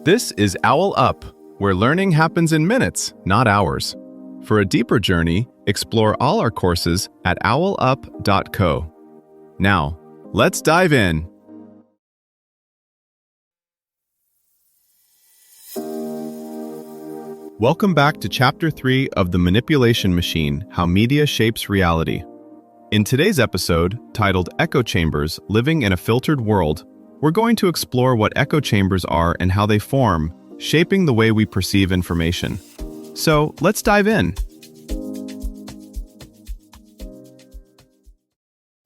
This is OwlUp, where learning happens in minutes, not hours. For a deeper journey, explore all our courses at owlup.co. Now, let's dive in. Welcome back to Chapter 3 of The Manipulation Machine: How Media Shapes Reality. In today's episode, titled Echo Chambers: Living in a Filtered World, we're going to explore what echo chambers are and how they form, shaping the way we perceive information. So, let's dive in.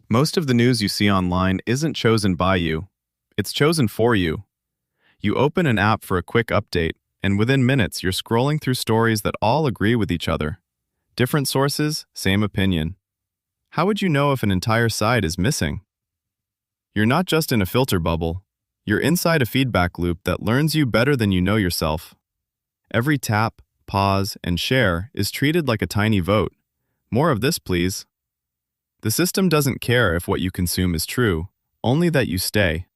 Most of the news you see online isn't chosen by you. It's chosen for you. You open an app for a quick update, and within minutes you're scrolling through stories that all agree with each other. Different sources, same opinion. How would you know if an entire side is missing? You're not just in a filter bubble. You're inside a feedback loop that learns you better than you know yourself. Every tap, pause, and share is treated like a tiny vote. More of this, please. The system doesn't care if what you consume is true, only that you stay.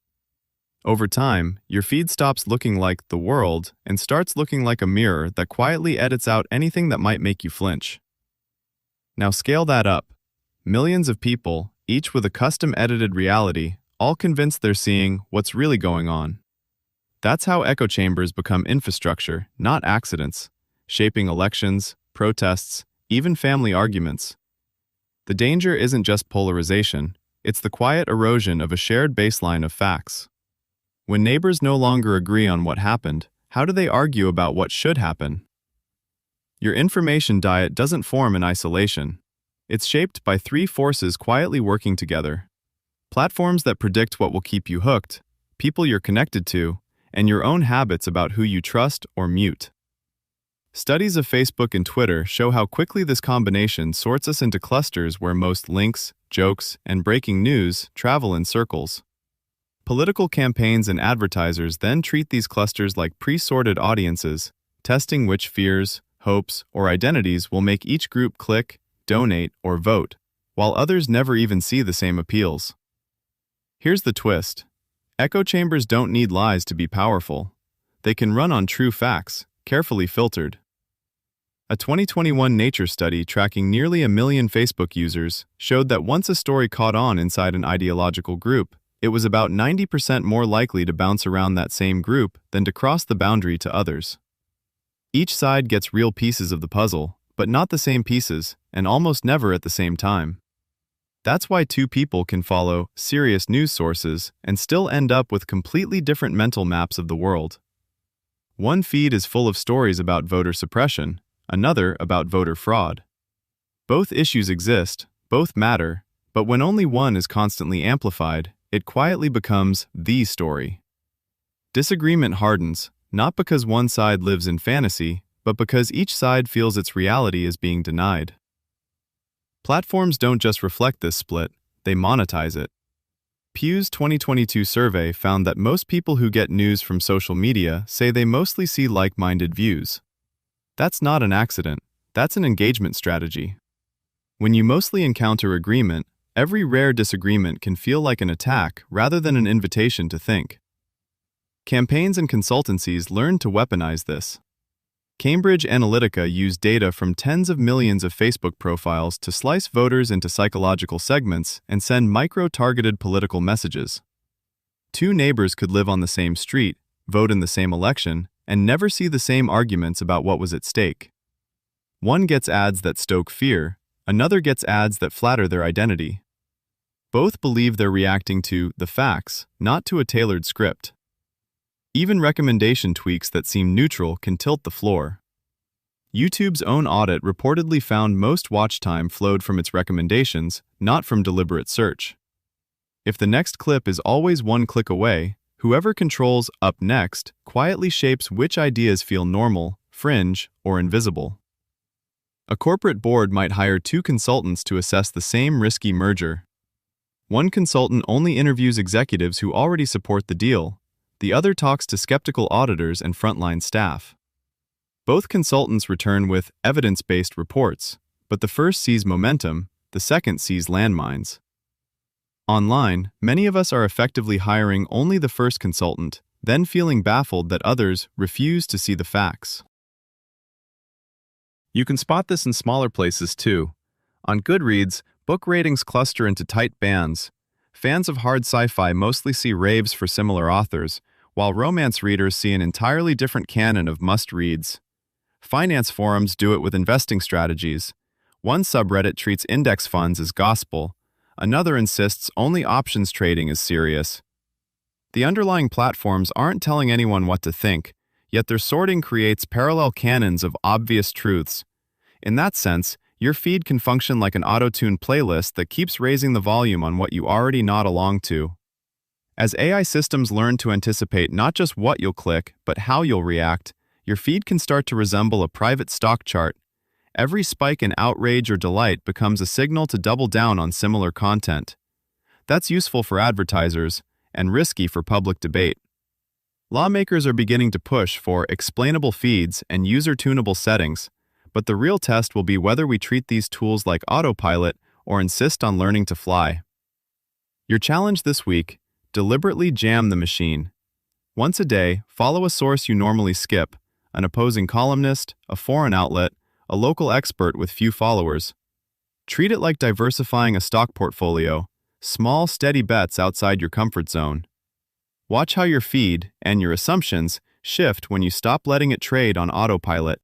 Over time, your feed stops looking like the world and starts looking like a mirror that quietly edits out anything that might make you flinch. Now scale that up. Millions of people, each with a custom-edited reality, all convinced they're seeing what's really going on. That's how echo chambers become infrastructure, not accidents, shaping elections, protests, even family arguments. The danger isn't just polarization, it's the quiet erosion of a shared baseline of facts. When neighbors no longer agree on what happened, how do they argue about what should happen? Your information diet doesn't form in isolation. It's shaped by three forces quietly working together: platforms that predict what will keep you hooked, people you're connected to, and your own habits about who you trust or mute. Studies of Facebook and Twitter show how quickly this combination sorts us into clusters where most links, jokes, and breaking news travel in circles. Political campaigns and advertisers then treat these clusters like pre-sorted audiences, testing which fears, hopes, or identities will make each group click, donate, or vote, while others never even see the same appeals. Here's the twist. Echo chambers don't need lies to be powerful. They can run on true facts, carefully filtered. A 2021 Nature study tracking nearly 1 million Facebook users showed that once a story caught on inside an ideological group, it was about 90% more likely to bounce around that same group than to cross the boundary to others. Each side gets real pieces of the puzzle, but not the same pieces, and almost never at the same time. That's why two people can follow serious news sources and still end up with completely different mental maps of the world. One feed is full of stories about voter suppression, another about voter fraud. Both issues exist, both matter, but when only one is constantly amplified, it quietly becomes the story. Disagreement hardens, not because one side lives in fantasy, but because each side feels its reality is being denied. Platforms don't just reflect this split, they monetize it. Pew's 2022 survey found that most people who get news from social media say they mostly see like-minded views. That's not an accident, that's an engagement strategy. When you mostly encounter agreement, every rare disagreement can feel like an attack rather than an invitation to think. Campaigns and consultancies learn to weaponize this. Cambridge Analytica used data from tens of millions of Facebook profiles to slice voters into psychological segments and send micro-targeted political messages. Two neighbors could live on the same street, vote in the same election, and never see the same arguments about what was at stake. One gets ads that stoke fear, another gets ads that flatter their identity. Both believe they're reacting to the facts, not to a tailored script. Even recommendation tweaks that seem neutral can tilt the floor. YouTube's own audit reportedly found most watch time flowed from its recommendations, not from deliberate search. If the next clip is always one click away, whoever controls up next quietly shapes which ideas feel normal, fringe, or invisible. A corporate board might hire two consultants to assess the same risky merger. One consultant only interviews executives who already support the deal. The other talks to skeptical auditors and frontline staff. Both consultants return with evidence-based reports, but the first sees momentum, the second sees landmines. Online, many of us are effectively hiring only the first consultant, then feeling baffled that others refuse to see the facts. You can spot this in smaller places too. On Goodreads, book ratings cluster into tight bands. Fans of hard sci-fi mostly see raves for similar authors, while romance readers see an entirely different canon of must-reads. Finance forums do it with investing strategies. One subreddit treats index funds as gospel. Another insists only options trading is serious. The underlying platforms aren't telling anyone what to think, yet their sorting creates parallel canons of obvious truths. In that sense, your feed can function like an auto-tuned playlist that keeps raising the volume on what you already nod along to. As AI systems learn to anticipate not just what you'll click, but how you'll react, your feed can start to resemble a private stock chart. Every spike in outrage or delight becomes a signal to double down on similar content. That's useful for advertisers and risky for public debate. Lawmakers are beginning to push for explainable feeds and user-tunable settings, but the real test will be whether we treat these tools like autopilot or insist on learning to fly. Your challenge this week: deliberately jam the machine. Once a day, follow a source you normally skip, an opposing columnist, a foreign outlet, a local expert with few followers. Treat it like diversifying a stock portfolio, small, steady bets outside your comfort zone. Watch how your feed and your assumptions shift when you stop letting it trade on autopilot.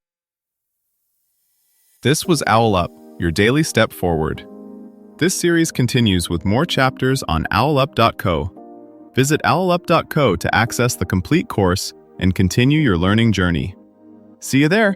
This was OwlUp, your daily step forward. This series continues with more chapters on OwlUp.co. Visit OwlUp.co to access the complete course and continue your learning journey. See you there!